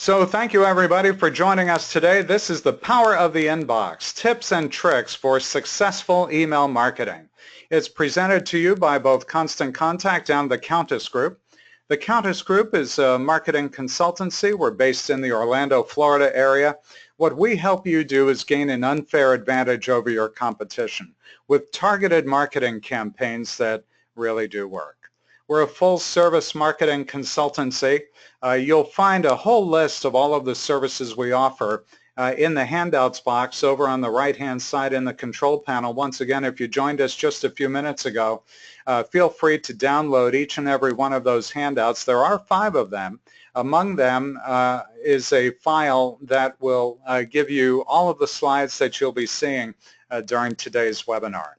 So thank you everybody for joining us today. This is the Power of the Inbox, tips and tricks for successful email marketing. It's presented to you by both Constant Contact and the Countess Group. The Countess Group is a marketing consultancy. We're based in the Orlando, Florida area. What we help you do is gain an unfair advantage over your competition with targeted marketing campaigns that really do work. We're a full-service marketing consultancy. You'll find a whole list of all of the services we offer in the handouts box over on the right-hand side in the control panel. Once again, if you joined us just a few minutes ago, feel free to download each and every one of those handouts. There are 5 of them. Among them is a file that will give you all of the slides that you'll be seeing during today's webinar.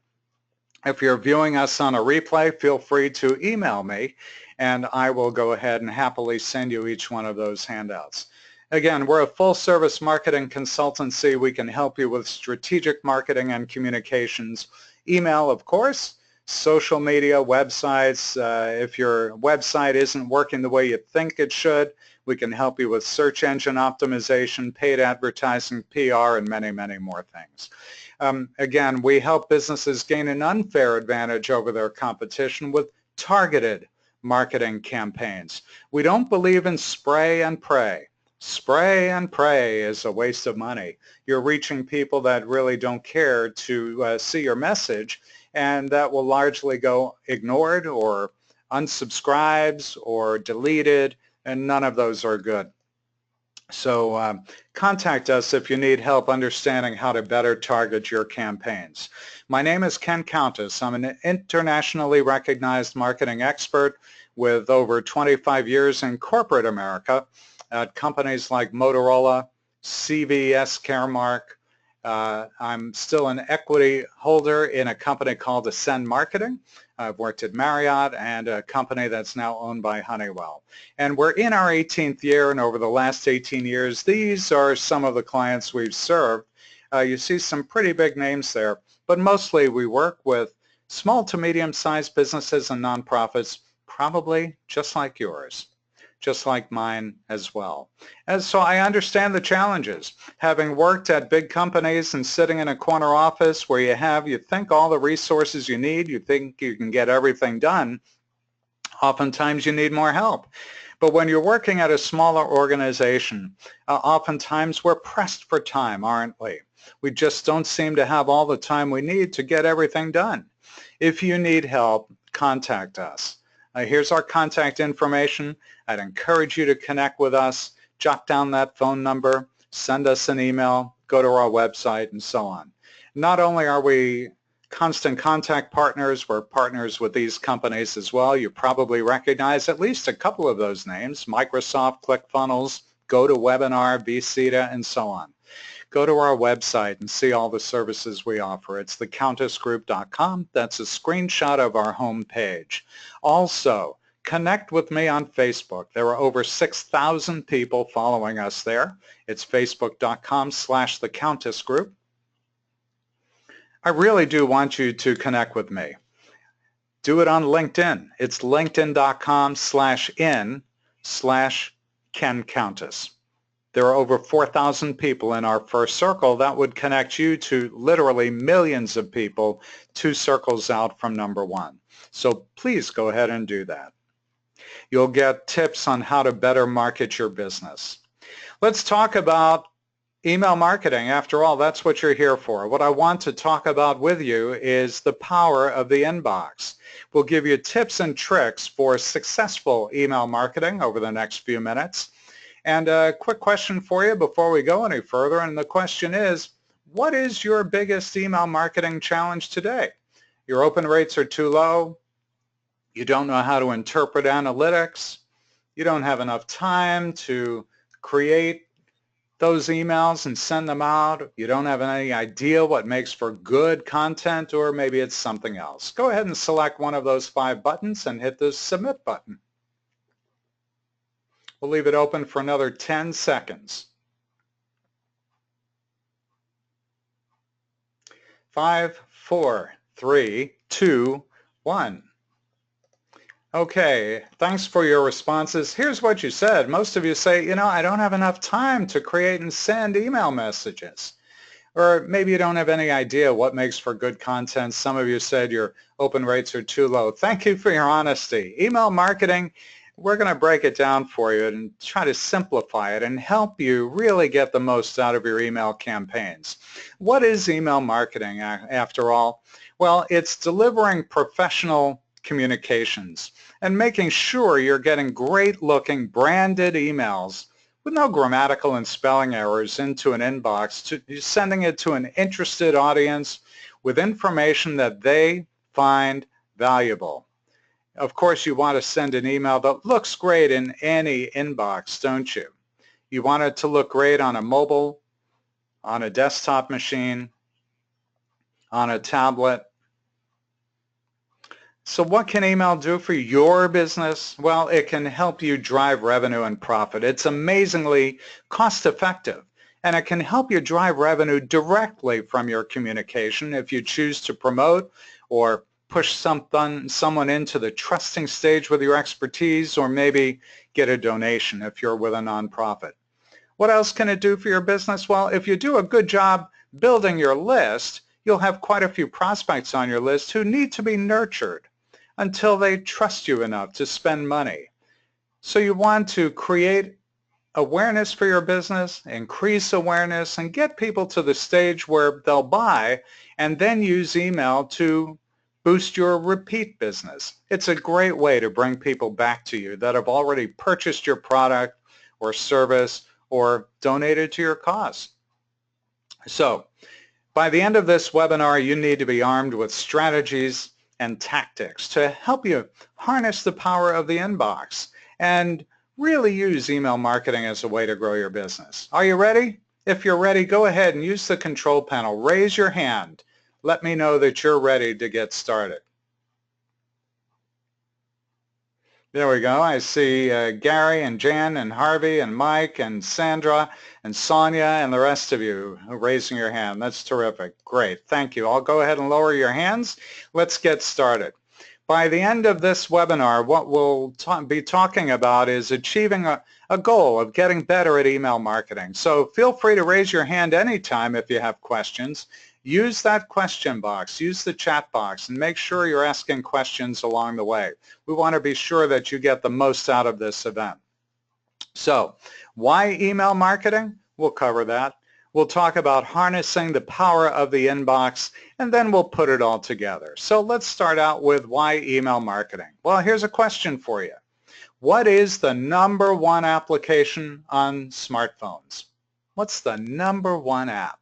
If you're viewing us on a replay, feel free to email me, and I will go ahead and happily send you each one of those handouts. Again, we're a full-service marketing consultancy. We can help you with strategic marketing and communications. Email, of course, social media, websites. If your website isn't working the way you think it should, we can help you with search engine optimization, paid advertising, PR, and many, many more things. Again, we help businesses gain an unfair advantage over their competition with targeted marketing campaigns. We don't believe in spray and pray. Spray and pray is a waste of money. You're reaching people that really don't care to see your message, and that will largely go ignored or unsubscribes or deleted, and none of those are good. So contact us if you need help understanding how to better target your campaigns. My name is Ken Countess. I'm an internationally recognized marketing expert with over 25 years in corporate America at companies like Motorola, CVS Caremark. I'm still an equity holder in a company called Ascend Marketing. I've worked at Marriott and a company that's now owned by Honeywell. And we're in our 18th year, and over the last 18 years, these are some of the clients we've served. You see some pretty big names there, but mostly we work with small to medium-sized businesses and nonprofits, probably just like yours, just like mine as well. And so I understand the challenges. Having worked at big companies and sitting in a corner office where you think all the resources you need, you think you can get everything done, oftentimes you need more help. But when you're working at a smaller organization, oftentimes we're pressed for time, aren't we? We just don't seem to have all the time we need to get everything done. If you need help, contact us. Here's our contact information. I'd encourage you to connect with us, jot down that phone number, send us an email, go to our website, and so on. Not only are we Constant Contact partners, we're partners with these companies as well. You probably recognize at least a couple of those names: Microsoft, ClickFunnels, GoToWebinar, vCita, and so on. Go to our website and see all the services we offer. It's thecountessgroup.com. That's a screenshot of our home page. Also, connect with me on Facebook. There are over 6,000 people following us there. It's facebook.com/thecountessgroup. I really do want you to connect with me. Do it on LinkedIn. It's linkedin.com/in/Ken Countess. There are over 4,000 people in our first circle. That would connect you to literally millions of people 2 circles out from number 1. So please go ahead and do that. You'll get tips on how to better market your business. Let's talk about email marketing. After all, that's what you're here for. What I want to talk about with you is the power of the inbox. We'll give you tips and tricks for successful email marketing over the next few minutes. And a quick question for you before we go any further, and the question is, what is your biggest email marketing challenge today? Your open rates are too low, you don't know how to interpret analytics, you don't have enough time to create those emails and send them out, you don't have any idea what makes for good content, or maybe it's something else. Go ahead and select one of those 5 buttons and hit the submit button. We'll leave it open for another 10 seconds. 5, 4, 3, 2, 1. Okay, thanks for your responses. Here's what you said. Most of you say, I don't have enough time to create and send email messages. Or maybe you don't have any idea what makes for good content. Some of you said your open rates are too low. Thank you for your honesty. Email marketing, we're going to break it down for you and try to simplify it and help you really get the most out of your email campaigns. What is email marketing after all? Well, it's delivering professional communications and making sure you're getting great looking branded emails with no grammatical and spelling errors into an inbox, sending it to an interested audience with information that they find valuable. Of course, you want to send an email that looks great in any inbox, don't you? You want it to look great on a mobile, on a desktop machine, on a tablet. So what can email do for your business? Well, it can help you drive revenue and profit. It's amazingly cost-effective, and it can help you drive revenue directly from your communication if you choose to promote or push someone into the trusting stage with your expertise, or maybe get a donation if you're with a nonprofit. What else can it do for your business? Well, if you do a good job building your list, you'll have quite a few prospects on your list who need to be nurtured until they trust you enough to spend money. So you want to create awareness for your business, increase awareness, and get people to the stage where they'll buy, and then use email to boost your repeat business. It's a great way to bring people back to you that have already purchased your product or service or donated to your cause. So by the end of this webinar, you need to be armed with strategies and tactics to help you harness the power of the inbox and really use email marketing as a way to grow your business. Are you ready? If you're ready, go ahead and use the control panel. Raise your hand. Let me know that you're ready to get started. There we go. I see Gary and Jan and Harvey and Mike and Sandra and Sonia and the rest of you raising your hand. That's terrific. Great. Thank you. I'll go ahead and lower your hands. Let's get started. By the end of this webinar, what we'll be talking about is achieving a goal of getting better at email marketing. So feel free to raise your hand anytime if you have questions. Use that question box, use the chat box, and make sure you're asking questions along the way. We want to be sure that you get the most out of this event. So, why email marketing? We'll cover that. We'll talk about harnessing the power of the inbox, and then we'll put it all together. So let's start out with why email marketing. Well, here's a question for you. What is the #1 application on smartphones? What's the #1 app?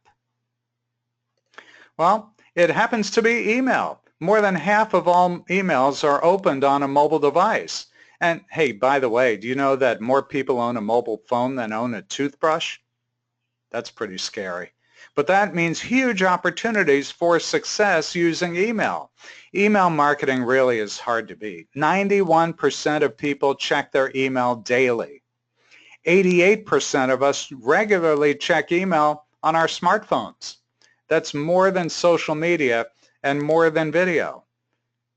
Well, it happens to be email. More than half of all emails are opened on a mobile device. And hey, by the way, do you know that more people own a mobile phone than own a toothbrush? That's pretty scary. But that means huge opportunities for success using email. Email marketing really is hard to beat. 91% of people check their email daily. 88% of us regularly check email on our smartphones. That's more than social media and more than video.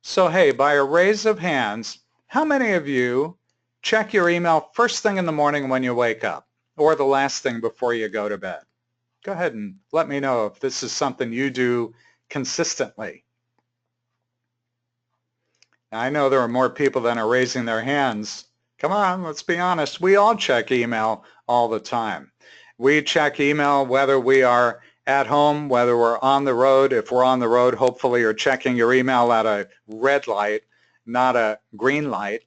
So hey, by a raise of hands, how many of you check your email first thing in the morning when you wake up or the last thing before you go to bed? Go ahead and let me know if this is something you do consistently. Now, I know there are more people than are raising their hands. Come on, let's be honest. We all check email all the time. We check email whether we are at home, whether we're on the road. If we're on the road, hopefully you're checking your email at a red light, not a green light.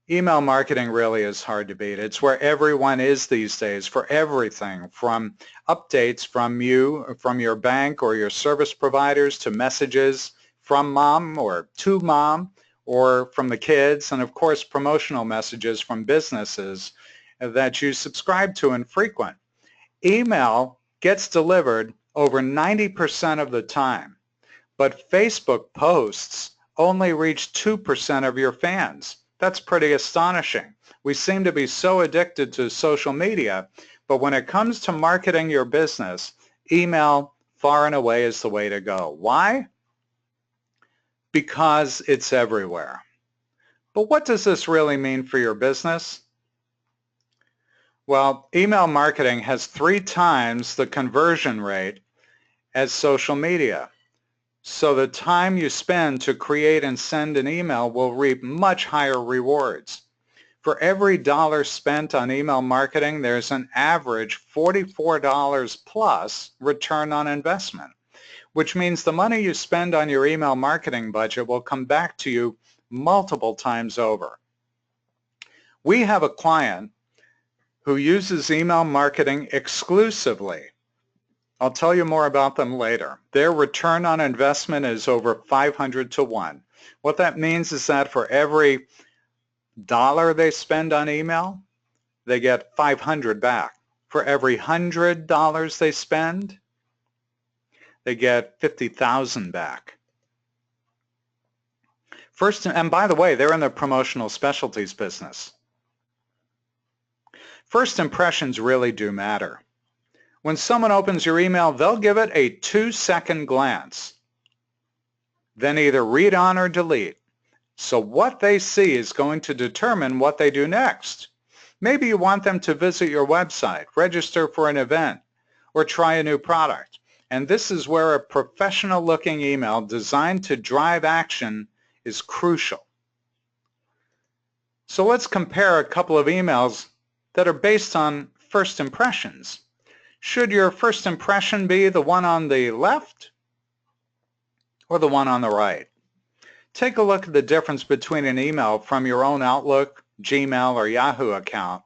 Email marketing really is hard to beat. It's where everyone is these days for everything, from updates from you, from your bank or your service providers, to messages from mom or to mom or from the kids, and of course promotional messages from businesses that you subscribe to and frequent. Email gets delivered over 90% of the time, but Facebook posts only reach 2% of your fans. That's pretty astonishing. We seem to be so addicted to social media, but when it comes to marketing your business, email far and away is the way to go. Why? Because it's everywhere. But what does this really mean for your business? Well, email marketing has 3 times the conversion rate as social media. So the time you spend to create and send an email will reap much higher rewards. For every dollar spent on email marketing, there's an average $44 plus return on investment, which means the money you spend on your email marketing budget will come back to you multiple times over. We have a client who uses email marketing exclusively. I'll tell you more about them later. Their return on investment is over 500 to 1. What that means is that for every dollar they spend on email, they get 500 back. For every $100 they spend, they get 50,000 back. First, and by the way, they're in the promotional specialties business. First impressions really do matter. When someone opens your email, they'll give it a 2-second glance, then either read on or delete. So what they see is going to determine what they do next. Maybe you want them to visit your website, register for an event, or try a new product. And this is where a professional-looking email designed to drive action is crucial. So let's compare a couple of emails that are based on first impressions. Should your first impression be the one on the left or the one on the right? Take a look at the difference between an email from your own Outlook, Gmail, or Yahoo account.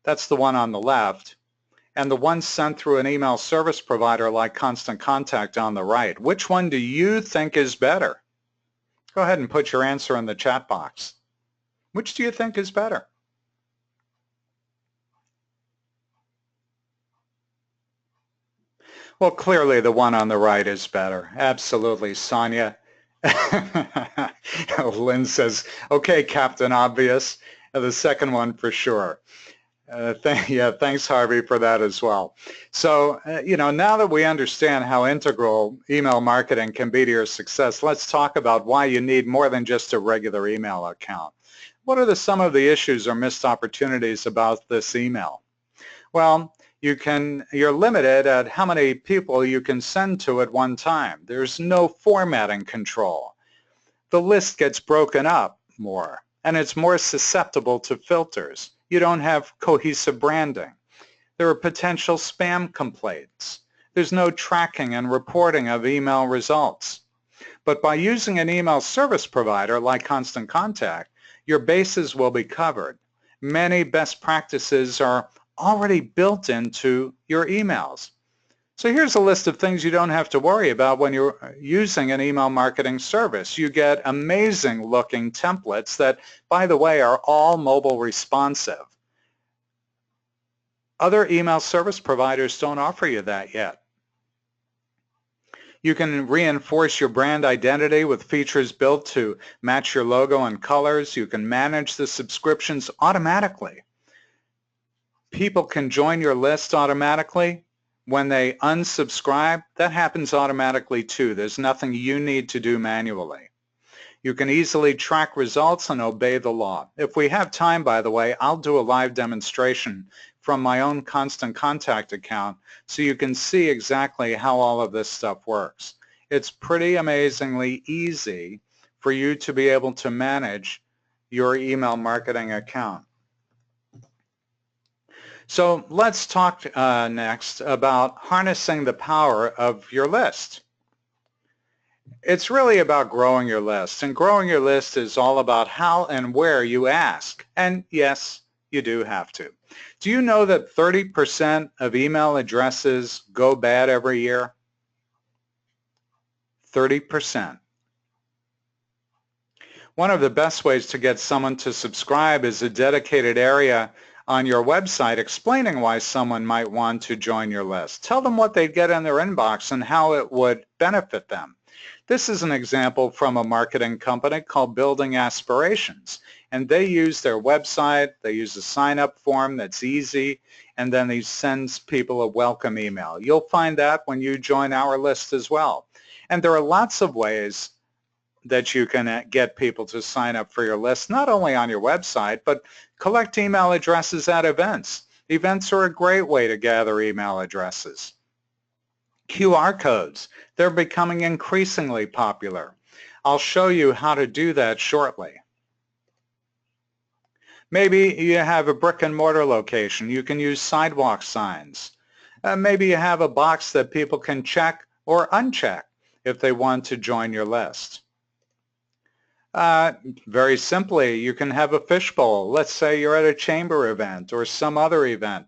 That's the one on the left. And the one sent through an email service provider like Constant Contact on the right. Which one do you think is better? Go ahead and put your answer in the chat box. Which do you think is better? Well, clearly the one on the right is better. Absolutely, Sonia. Lynn says, okay, Captain Obvious. The second one for sure. Thanks, Harvey, for that as well. So, now that we understand how integral email marketing can be to your success, let's talk about why you need more than just a regular email account. What are some of the issues or missed opportunities about this email? Well, you're limited at how many people you can send to at one time. There's no formatting control. The list gets broken up more, and it's more susceptible to filters. You don't have cohesive branding. There are potential spam complaints. There's no tracking and reporting of email results. But by using an email service provider like Constant Contact, your bases will be covered. Many best practices are already built into your emails. So here's a list of things you don't have to worry about when you're using an email marketing service. You get amazing looking templates that, by the way, are all mobile responsive. Other email service providers don't offer you that yet. You can reinforce your brand identity with features built to match your logo and colors. You can manage the subscriptions automatically. People can join your list automatically. When they unsubscribe, that happens automatically too. There's nothing you need to do manually. You can easily track results and obey the law. If we have time, by the way, I'll do a live demonstration from my own Constant Contact account so you can see exactly how all of this stuff works. It's pretty amazingly easy for you to be able to manage your email marketing account. So let's talk next about harnessing the power of your list. It's really about growing your list, and growing your list is all about how and where you ask. And yes, you do have to. Do you know that 30% of email addresses go bad every year? 30%. One of the best ways to get someone to subscribe is a dedicated area on your website explaining why someone might want to join your list. Tell them what they'd get in their inbox and how it would benefit them. This is an example from a marketing company called Building Aspirations, and they use their website, they use a sign-up form that's easy, and then they send people a welcome email. You'll find that when you join our list as well. And there are lots of ways that you can get people to sign up for your list, not only on your website, but collect email addresses at events. Events are a great way to gather email addresses. QR codes, they're becoming increasingly popular. I'll show you how to do that shortly. Maybe you have a brick and mortar location. You can use sidewalk signs. Maybe you have a box that people can check or uncheck if they want to join your list. Very simply, you can have a fishbowl. Let's say you're at a chamber event or some other event.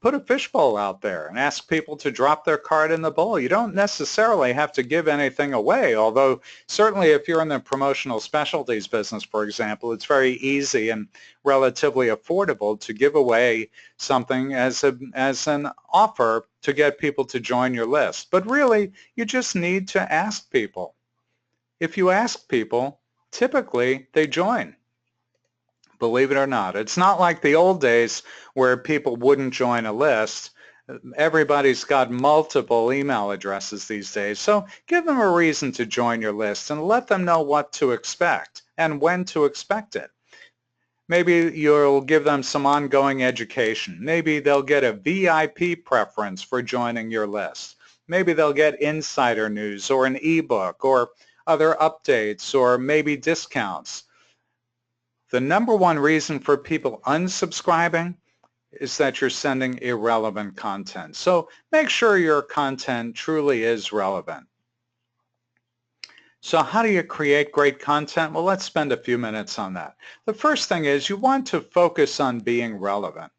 Put a fishbowl out there and ask people to drop their card in the bowl. You don't necessarily have to give anything away, although certainly if you're in the promotional specialties business, for example, it's very easy and relatively affordable to give away something as an offer to get people to join your list. But really, you just need to ask people. If you ask people, typically they join. Believe it or not. It's not like the old days where people wouldn't join a list. Everybody's got multiple email addresses these days, so give them a reason to join your list and let them know what to expect and when to expect it. Maybe you'll give them some ongoing education. Maybe they'll get a VIP preference for joining your list. Maybe they'll get insider news or an ebook or other updates or maybe discounts. The number one reason for people unsubscribing is that you're sending irrelevant content. So make sure your content truly is relevant. So how do you create great content? Well, let's spend a few minutes on that. The first thing is you want to focus on being relevant.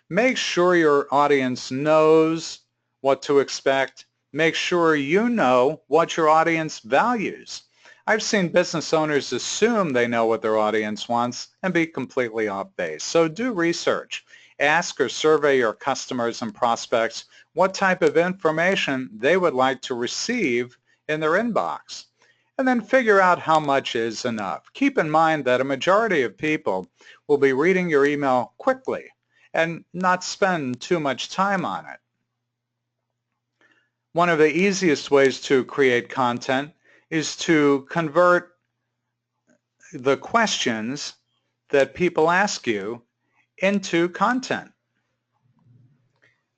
Make sure your audience knows what to expect. Make sure you know what your audience values. I've seen business owners assume they know what their audience wants and be completely off base. So do research. Ask or survey your customers and prospects what type of information they would like to receive in their inbox. And then figure out how much is enough. Keep in mind that a majority of people will be reading your email quickly and not spend too much time on it. One of the easiest ways to create content is to convert the questions that people ask you into content.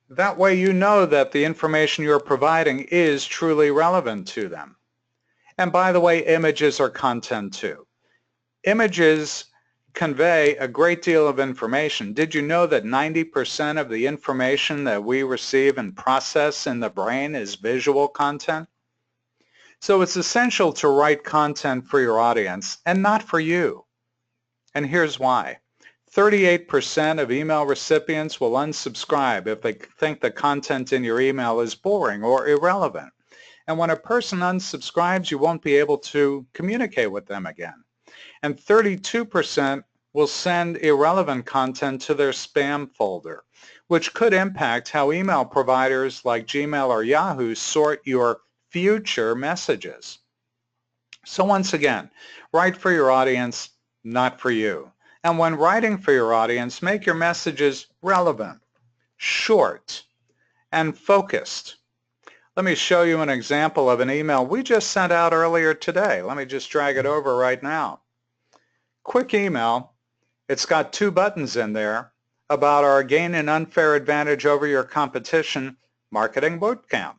That way you know that the information you're providing is truly relevant to them. And by the way, images are content too. Images convey a great deal of information. Did you know that 90% of the information that we receive and process in the brain is visual content? So it's essential to write content for your audience and not for you. And here's why. 38% of email recipients will unsubscribe if they think the content in your email is boring or irrelevant. And when a person unsubscribes, you won't be able to communicate with them again. And 32% will send irrelevant content to their spam folder, which could impact how email providers like Gmail or Yahoo sort your future messages. So once again, write for your audience, not for you. And when writing for your audience, make your messages relevant, short, and focused. Let me show you an example of an email we just sent out earlier today. Let me just drag it over right now. Quick email. It's got 2 buttons in there about our Gain an Unfair Advantage Over Your Competition Marketing Bootcamp.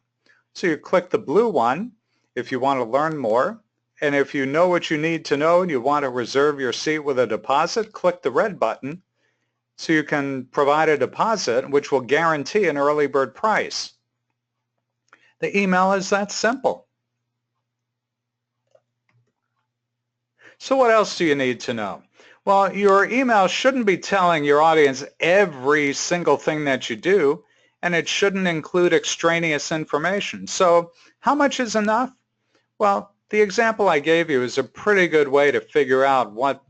So you click the blue one if you want to learn more. And if you know what you need to know and you want to reserve your seat with a deposit, click the red button so you can provide a deposit which will guarantee an early bird price. The email is that simple. So what else do you need to know? Well, your email shouldn't be telling your audience every single thing that you do, and it shouldn't include extraneous information. So how much is enough? Well, the example I gave you is a pretty good way to figure out what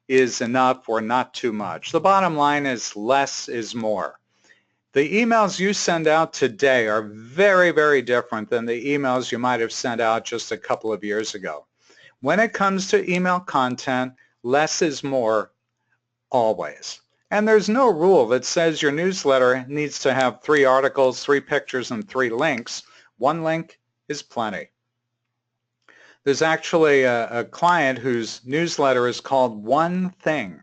is enough or not too much. The bottom line is less is more. The emails you send out today are very, very different than the emails you might have sent out just a couple of years ago. When it comes to email content, less is more always. And there's no rule that says your newsletter needs to have 3 articles, 3 pictures, and 3 links. 1 link is plenty. There's actually a client whose newsletter is called One Thing.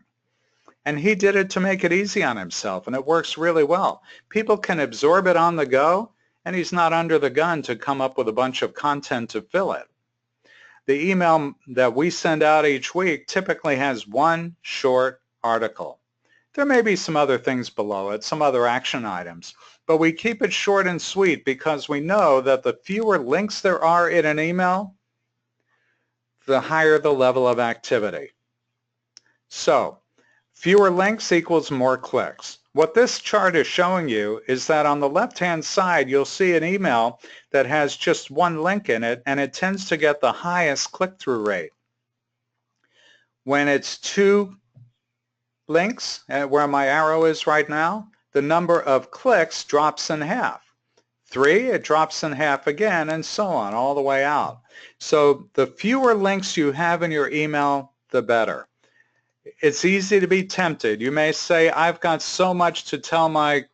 And he did it to make it easy on himself, and it works really well. People can absorb it on the go, and he's not under the gun to come up with a bunch of content to fill it. The email that we send out each week typically has one short article. There may be some other things below it, some other action items, but we keep it short and sweet because we know that the fewer links there are in an email, the higher the level of activity. So, fewer links equals more clicks. What this chart is showing you is that on the left-hand side, you'll see an email that has just one link in it, and it tends to get the highest click-through rate. When it's 2 links, where my arrow is right now, the number of clicks drops in half. 3, it drops in half again, and so on, all the way out. So the fewer links you have in your email, the better. It's easy to be tempted. You may say, I've got so much to tell my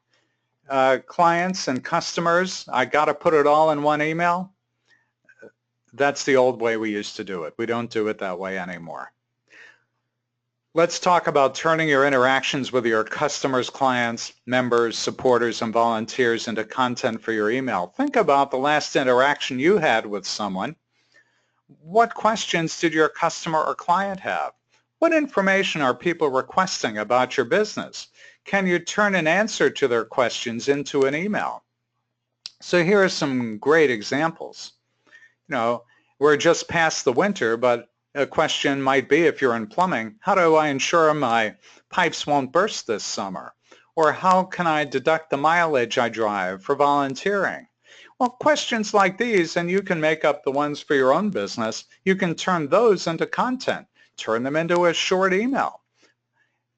clients and customers, I got to put it all in one email. That's the old way we used to do it. We don't do it that way anymore. Let's talk about turning your interactions with your customers, clients, members, supporters, and volunteers into content for your email. Think about the last interaction you had with someone. What questions did your customer or client have? What information are people requesting about your business? Can you turn an answer to their questions into an email? So here are some great examples. We're just past the winter, but a question might be, if you're in plumbing, how do I ensure my pipes won't burst this summer? Or how can I deduct the mileage I drive for volunteering? Well, questions like these, and you can make up the ones for your own business, you can turn those into content. Turn them into a short email.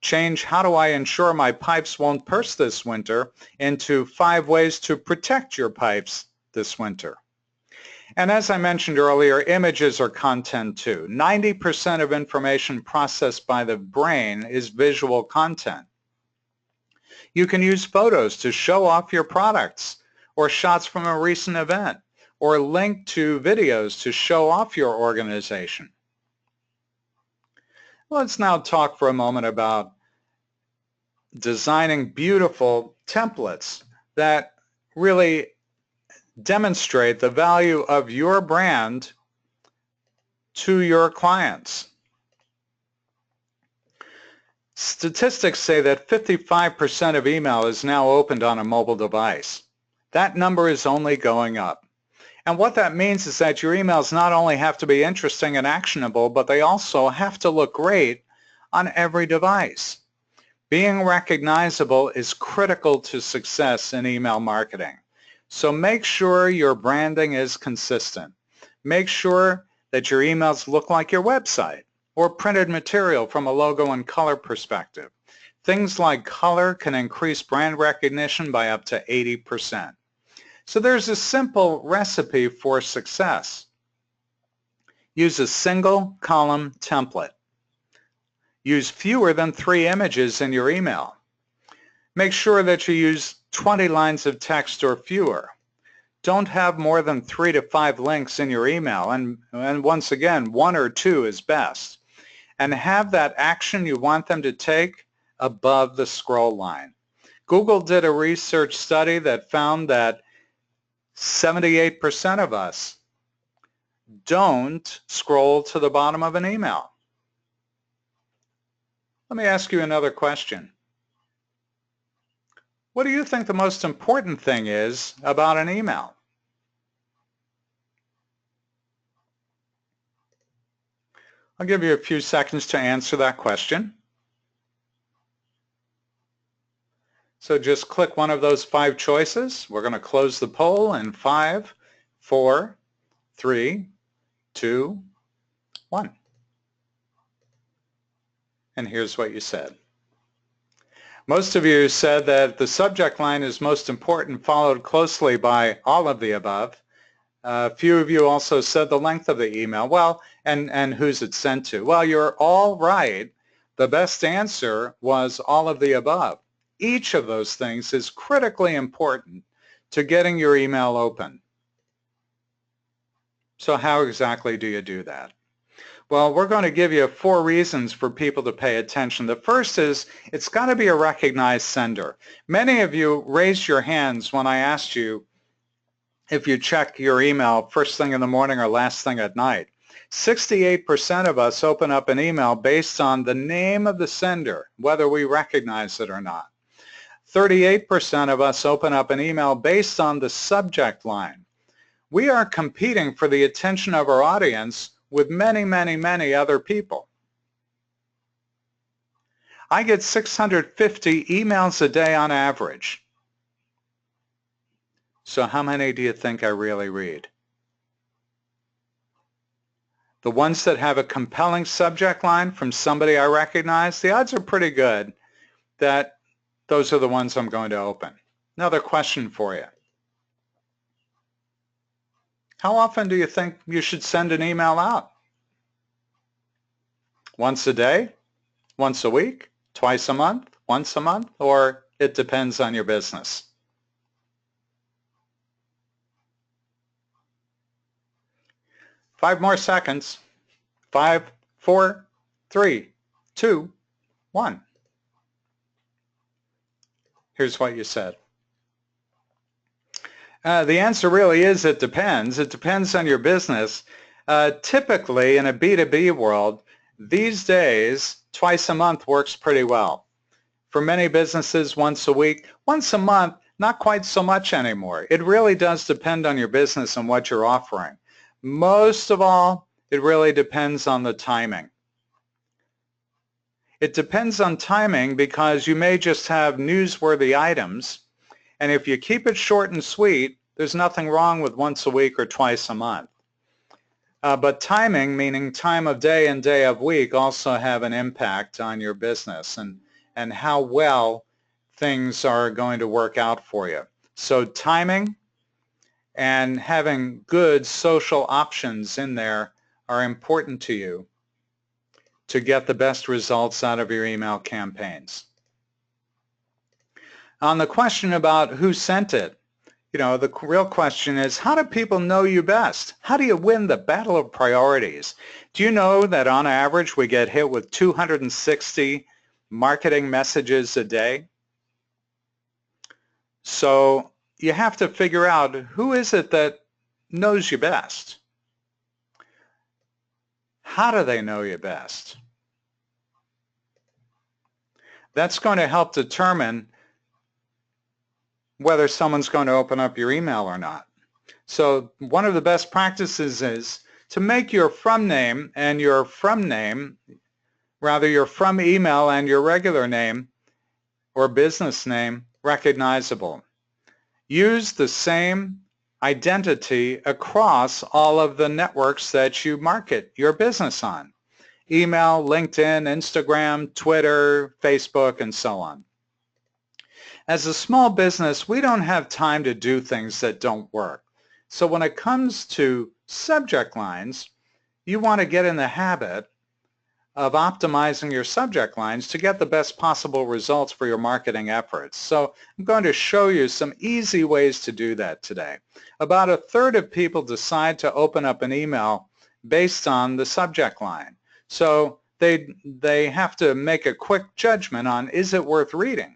Change how do I ensure my pipes won't burst this winter into 5 ways to protect your pipes this winter. And as I mentioned earlier, images are content too. 90% of information processed by the brain is visual content. You can use photos to show off your products, or shots from a recent event, or link to videos to show off your organization. Let's now talk for a moment about designing beautiful templates that really demonstrate the value of your brand to your clients. Statistics say that 55% of email is now opened on a mobile device. That number is only going up. And what that means is that your emails not only have to be interesting and actionable, but they also have to look great on every device. Being recognizable is critical to success in email marketing. So make sure your branding is consistent. Make sure that your emails look like your website or printed material from a logo and color perspective. Things like color can increase brand recognition by up to 80%. So there's a simple recipe for success. Use a single column template. Use fewer than 3 images in your email. Make sure that you use 20 lines of text or fewer. Don't have more than 3 to 5 links in your email, and once again, 1 or 2 is best. And have that action you want them to take above the scroll line. Google did a research study that found that 78% of us don't scroll to the bottom of an email. Let me ask you another question. What do you think the most important thing is about an email? I'll give you a few seconds to answer that question. So just click one of those 5 choices. We're going to close the poll in 5, 4, 3, 2, 1. And here's what you said. Most of you said that the subject line is most important, followed closely by all of the above. A few of you also said the length of the email. Well, and who's it sent to? Well, you're all right. The best answer was all of the above. Each of those things is critically important to getting your email open. So how exactly do you do that? Well, we're going to give you 4 reasons for people to pay attention. The first is it's got to be a recognized sender. Many of you raised your hands when I asked you if you check your email first thing in the morning or last thing at night. 68% of us open up an email based on the name of the sender, whether we recognize it or not. 38% of us open up an email based on the subject line. We are competing for the attention of our audience with many, many, many other people. I get 650 emails a day on average. So how many do you think I really read? The ones that have a compelling subject line from somebody I recognize, the odds are pretty good that those are the ones I'm going to open. Another question for you. How often do you think you should send an email out? Once a day? Once a week? Twice a month? Once a month? Or it depends on your business? Five more seconds. 5, 4, 3, 2, 1. Here's what you said. The answer really is it depends. It depends on your business. Typically, in a B2B world, these days, twice a month works pretty well. For many businesses, once a week. Once a month, not quite so much anymore. It really does depend on your business and what you're offering. Most of all, it really depends on the timing. It depends on timing because you may just have newsworthy items, and if you keep it short and sweet, there's nothing wrong with once a week or twice a month. But timing, meaning time of day and day of week, also have an impact on your business and how well things are going to work out for you. So timing and having good social options in there are important to you to get the best results out of your email campaigns. On the question about who sent it, the real question is, how do people know you best? How do you win the battle of priorities? Do you know that on average we get hit with 260 marketing messages a day? So you have to figure out who is it that knows you best? How do they know you best? That's going to help determine whether someone's going to open up your email or not. So one of the best practices is to make your from name and your from name, rather your from email and your regular name or business name recognizable. Use the same identity across all of the networks that you market your business on. Email, LinkedIn, Instagram, Twitter, Facebook, and so on. As a small business, we don't have time to do things that don't work. So when it comes to subject lines, you want to get in the habit of optimizing your subject lines to get the best possible results for your marketing efforts. So I'm going to show you some easy ways to do that today. About a third of people decide to open up an email based on the subject line. So they have to make a quick judgment on, is it worth reading?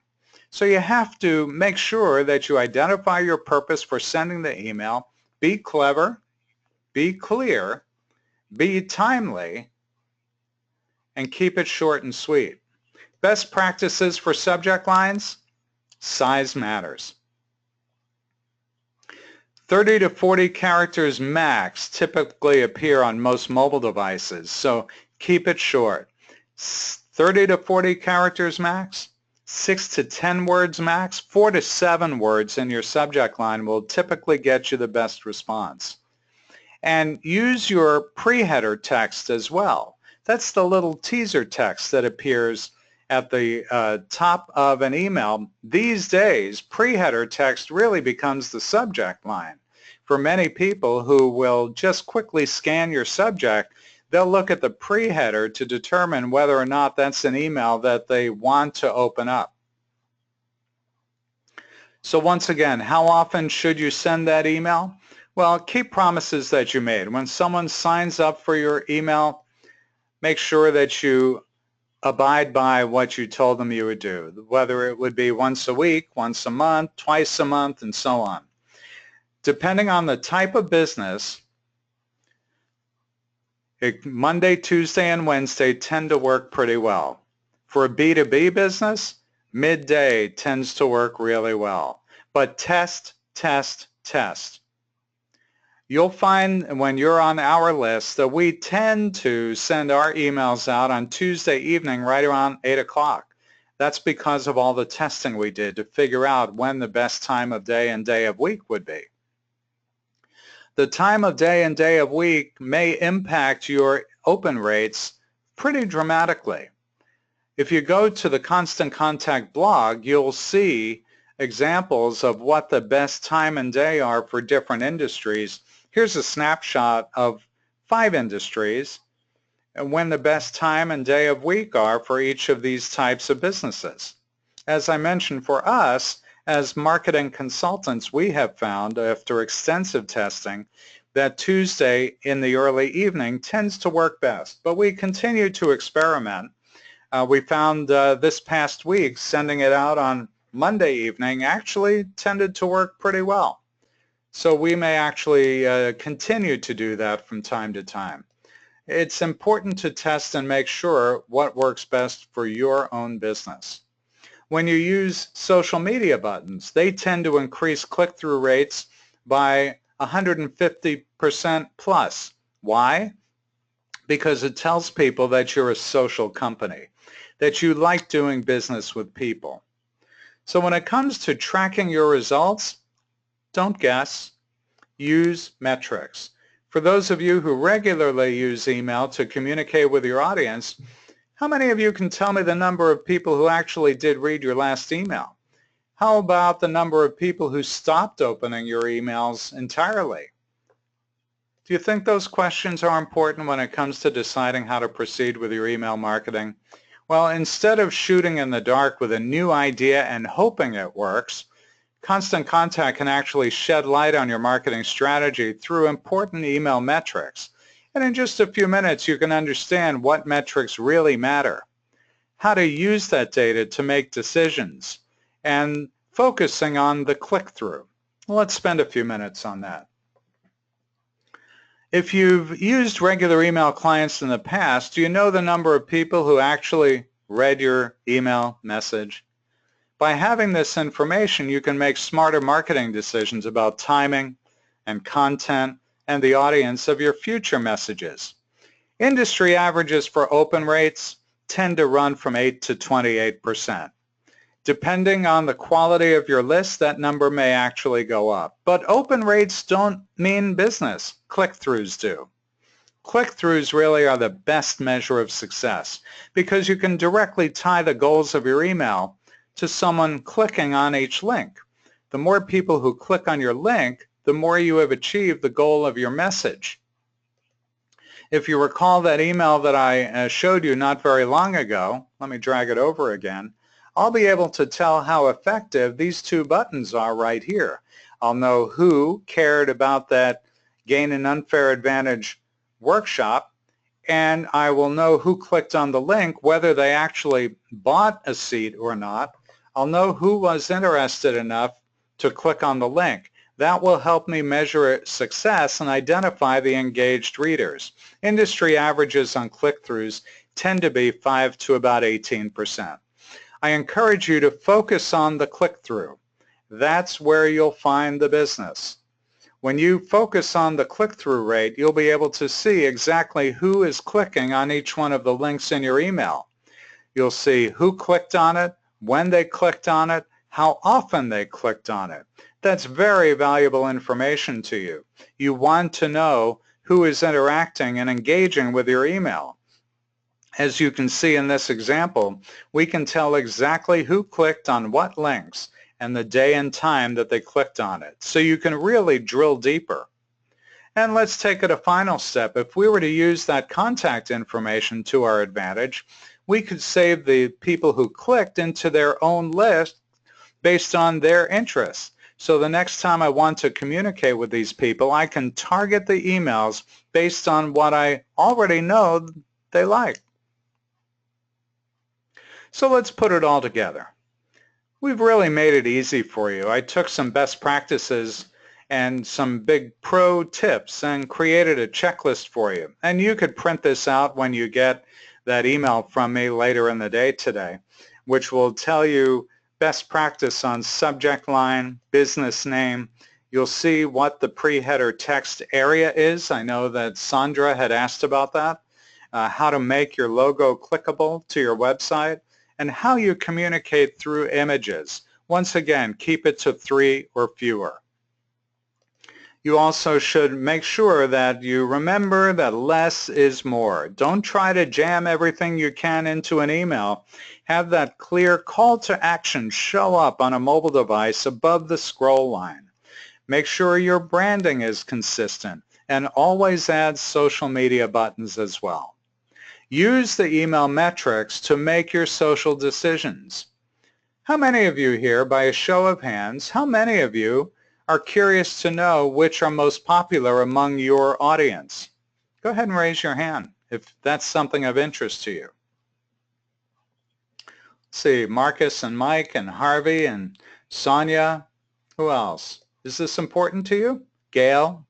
So you have to make sure that you identify your purpose for sending the email, be clever, be clear, be timely, and keep it short and sweet. Best practices for subject lines: size matters. 30 to 40 characters max typically appear on most mobile devices, so keep it short. 30 to 40 characters max, 6 to 10 words max, 4 to 7 words in your subject line will typically get you the best response. And use your pre-header text as well. That's the little teaser text that appears at the top of an email. These days, pre-header text really becomes the subject line. For many people who will just quickly scan your subject, they'll look at the pre-header to determine whether or not that's an email that they want to open up. So once again, how often should you send that email? Well, keep promises that you made. When someone signs up for your email, make sure that you abide by what you told them you would do, whether it would be once a week, once a month, twice a month, and so on. Depending on the type of business, Monday, Tuesday, and Wednesday tend to work pretty well. For a B2B business, midday tends to work really well. But test, test, test. You'll find when you're on our list that we tend to send our emails out on Tuesday evening right around 8 o'clock. That's because of all the testing we did to figure out when the best time of day and day of week would be. The time of day and day of week may impact your open rates pretty dramatically. If you go to the Constant Contact blog, you'll see examples of what the best time and day are for different industries. Here's a snapshot of 5 industries and when the best time and day of week are for each of these types of businesses. As I mentioned, for us, as marketing consultants, we have found after extensive testing that Tuesday in the early evening tends to work best, but we continue to experiment. We found this past week sending it out on Monday evening actually tended to work pretty well. So we may actually continue to do that from time to time. It's important to test and make sure what works best for your own business. When you use social media buttons, they tend to increase click-through rates by 150% plus. Why? Because it tells people that you're a social company, that you like doing business with people. So when it comes to tracking your results, don't guess. Use metrics. For those of you who regularly use email to communicate with your audience, how many of you can tell me the number of people who actually did read your last email? How about the number of people who stopped opening your emails entirely? Do you think those questions are important when it comes to deciding how to proceed with your email marketing? Well, instead of shooting in the dark with a new idea and hoping it works, Constant Contact can actually shed light on your marketing strategy through important email metrics. And in just a few minutes, you can understand what metrics really matter, how to use that data to make decisions, and focusing on the click-through. Let's spend a few minutes on that. If you've used regular email clients in the past, do you know the number of people who actually read your email message? By having this information, you can make smarter marketing decisions about timing and content and the audience of your future messages. Industry averages for open rates tend to run from 8 to 28%. Depending on the quality of your list, that number may actually go up. But open rates don't mean business. Click-throughs do. Click-throughs really are the best measure of success because you can directly tie the goals of your email to someone clicking on each link. The more people who click on your link, the more you have achieved the goal of your message. If you recall that email that I showed you not very long ago, let me drag it over again, I'll be able to tell how effective these 2 buttons are right here. I'll know who cared about that Gain an Unfair Advantage workshop, and I will know who clicked on the link, whether they actually bought a seat or not. I'll know who was interested enough to click on the link. That will help me measure success and identify the engaged readers. Industry averages on click-throughs tend to be 5 to about 18%. I encourage you to focus on the click-through. That's where you'll find the business. When you focus on the click-through rate, you'll be able to see exactly who is clicking on each one of the links in your email. You'll see who clicked on it, when they clicked on it, how often they clicked on it. That's very valuable information to you. You want to know who is interacting and engaging with your email. As you can see in this example, we can tell exactly who clicked on what links and the day and time that they clicked on it. So you can really drill deeper. And let's take it a final step. If we were to use that contact information to our advantage, we could save the people who clicked into their own list based on their interests. So the next time I want to communicate with these people, I can target the emails based on what I already know they like. So let's put it all together. We've really made it easy for you. I took some best practices and some big pro tips and created a checklist for you. And you could print this out when you get that email from me later in the day today, which will tell you best practice on subject line, business name. You'll see what the pre-header text area is. I know that Sandra had asked about that. How to make your logo clickable to your website, and how you communicate through images. Once again, keep it to 3 or fewer. You also should make sure that you remember that less is more. Don't try to jam everything you can into an email. Have that clear call to action show up on a mobile device above the scroll line. Make sure your branding is consistent, and always add social media buttons as well. Use the email metrics to make your social decisions. How many of you here, by a show of hands, how many of you are curious to know which are most popular among your audience? Go ahead and raise your hand if that's something of interest to you. Let's see, Marcus and Mike and Harvey and Sonia. Who else? Is this important to you? Gail?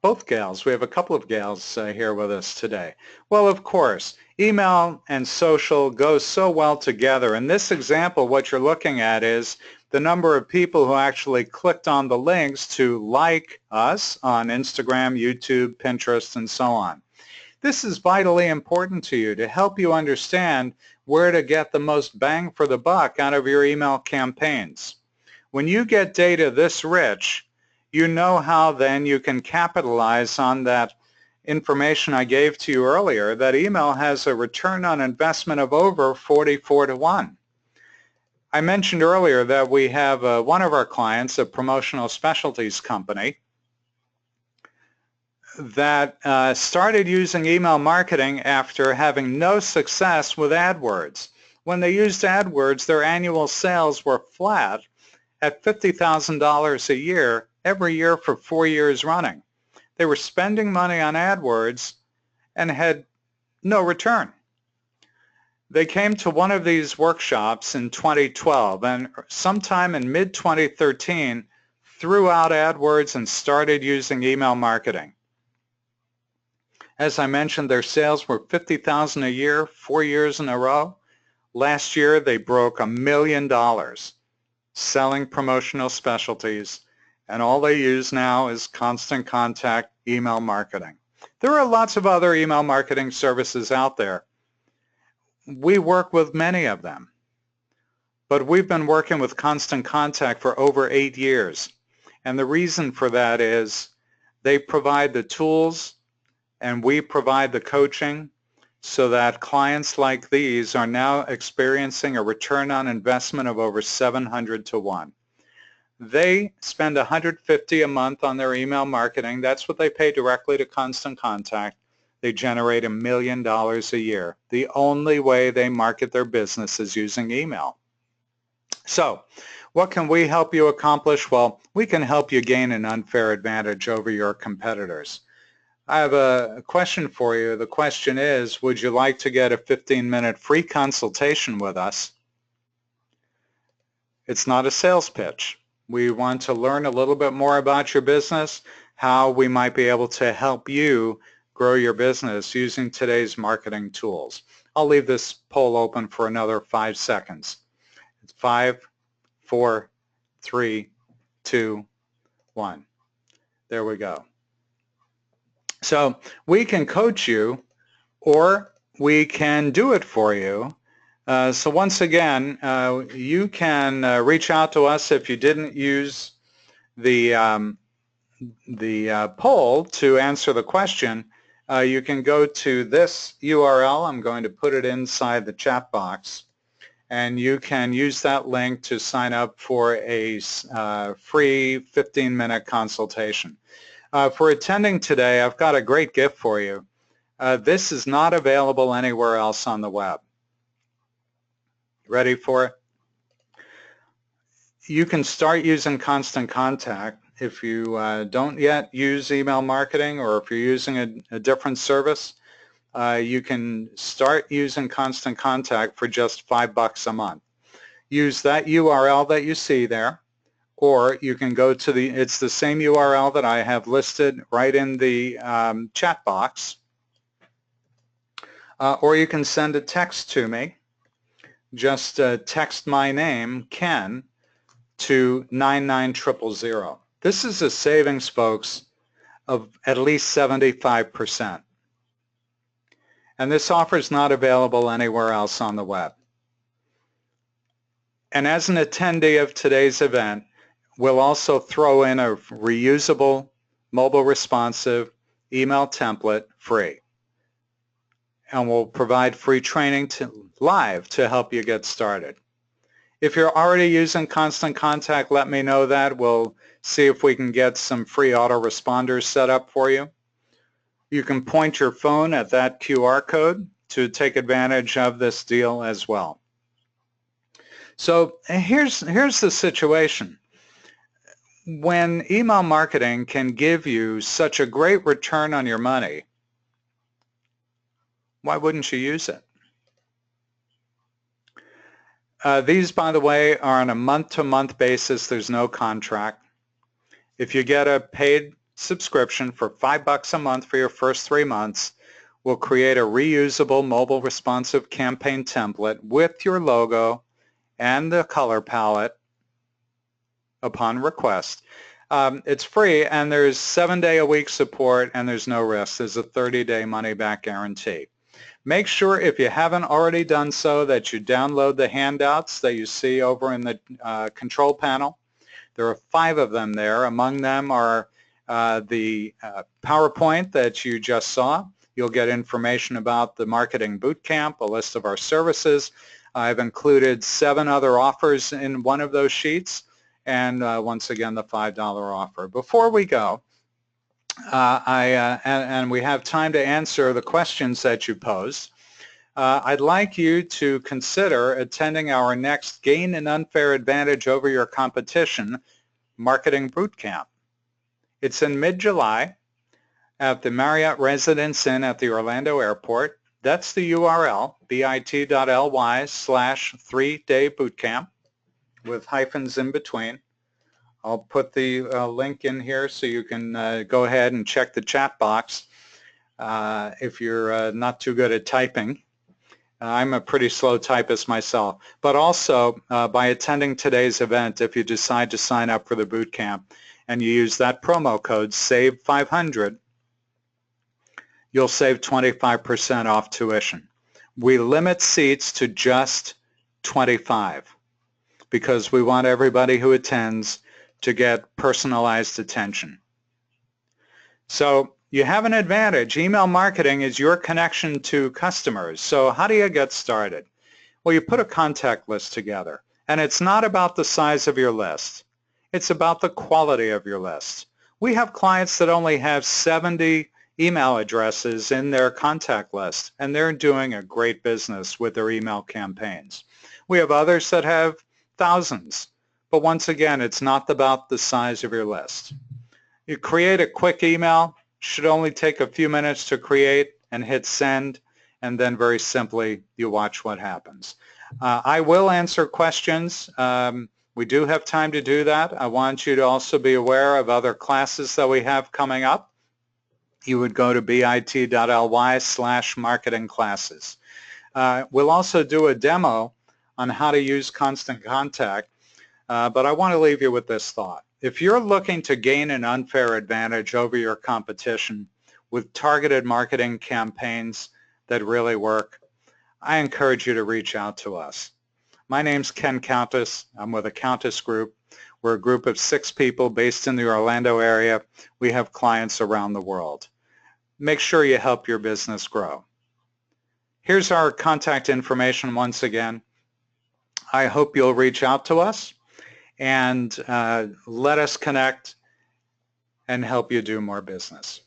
Both gals. We have a couple of gals here with us today. Well, of course, email and social go so well together. In this example, what you're looking at is the number of people who actually clicked on the links to like us on Instagram, YouTube, Pinterest, and so on. This is vitally important to you to help you understand where to get the most bang for the buck out of your email campaigns. When you get data this rich, you know how then you can capitalize on that information I gave to you earlier, that email has a return on investment of over 44 to 1. I mentioned earlier that we have one of our clients, a promotional specialties company, that started using email marketing after having no success with AdWords. When they used AdWords, their annual sales were flat at $50,000 a year every year for 4 years running. They were spending money on AdWords and had no return. They came to one of these workshops in 2012, and sometime in mid-2013 threw out AdWords and started using email marketing. As I mentioned, their sales were $50,000 a year, 4 years in a row. Last year, they broke $1 million selling promotional specialties, and all they use now is constant contact email marketing. There are lots of other email marketing services out there. We work with many of them, but we've been working with Constant Contact for over 8 years, and the reason for that is they provide the tools and we provide the coaching so that clients like these are now experiencing a return on investment of over 700 to 1. They spend $150 a month on their email marketing. That's what they pay directly to Constant Contact. They generate $1 million a year. The only way they market their business is using email. So, what can we help you accomplish? Well, we can help you gain an unfair advantage over your competitors. I have a question for you. The question is, would you like to get a 15-minute free consultation with us? It's not a sales pitch. We want to learn a little bit more about your business, how we might be able to help you grow your business using today's marketing tools. I'll leave this poll open for another 5 seconds. It's 5, 4, 3, 2, 1. There we go. So we can coach you, or we can do it for you. So once again, you can reach out to us if you didn't use the poll to answer the question. You can go to this URL. I'm going to put it inside the chat box, and you can use that link to sign up for a free 15-minute consultation. For attending today, I've got a great gift for you. This is not available anywhere else on the web. Ready for it? You can start using Constant Contact. If you don't yet use email marketing, or if you're using a different service, you can start using Constant Contact for just $5 a month. Use that URL that you see there, or you can go to it's the same URL that I have listed right in the chat box, or you can send a text to me. Just text my name, Ken, to 99000. This is a savings, folks, of at least 75%. And this offer is not available anywhere else on the web. And as an attendee of today's event, we'll also throw in a reusable, mobile responsive email template free. And we'll provide free training live to help you get started. If you're already using Constant Contact, let me know that. We'll see if we can get some free autoresponders set up for you. You can point your phone at that QR code to take advantage of this deal as well. So here's the situation. When email marketing can give you such a great return on your money, why wouldn't you use it? These, by the way, are on a month-to-month basis. There's no contract. If you get a paid subscription for $5 a month for your first 3 months, we'll create a reusable mobile responsive campaign template with your logo and the color palette upon request. It's free, and there's 7-day-a-week support, and there's no risk. There's a 30-day money-back guarantee. Make sure, if you haven't already done so, that you download the handouts that you see over in the control panel. There are 5 of them there. Among them are the PowerPoint that you just saw. You'll get information about the Marketing Bootcamp, a list of our services. I've included 7 other offers in one of those sheets, and once again, the $5 offer. Before we go, and we have time to answer the questions that you posed, I'd like you to consider attending our next Gain an Unfair Advantage Over Your Competition Marketing Bootcamp. It's in mid-July at the Marriott Residence Inn at the Orlando Airport. That's the URL, bit.ly/3-day bootcamp with hyphens in between. I'll put the link in here so you can go ahead and check the chat box if you're not too good at typing. I'm a pretty slow typist myself. But also, by attending today's event, if you decide to sign up for the boot camp and you use that promo code, SAVE500, you'll save 25% off tuition. We limit seats to just 25 because we want everybody who attends to get personalized attention. So you have an advantage. Email marketing is your connection to customers. So how do you get started? Well, you put a contact list together, and it's not about the size of your list. It's about the quality of your list. We have clients that only have 70 email addresses in their contact list, and they're doing a great business with their email campaigns. We have others that have thousands. But once again, it's not about the size of your list. You create a quick email, should only take a few minutes to create, and hit send, and then very simply you watch what happens. I will answer questions. We do have time to do that. I want you to also be aware of other classes that we have coming up. You would go to bit.ly/marketing classes. We'll also do a demo on how to use Constant Contact. But I want to leave you with this thought. If you're looking to gain an unfair advantage over your competition with targeted marketing campaigns that really work, I encourage you to reach out to us. My name's Ken Countess. I'm with the Countess Group. We're a group of 6 people based in the Orlando area. We have clients around the world. Make sure you help your business grow. Here's our contact information once again. I hope you'll reach out to us and let us connect and help you do more business.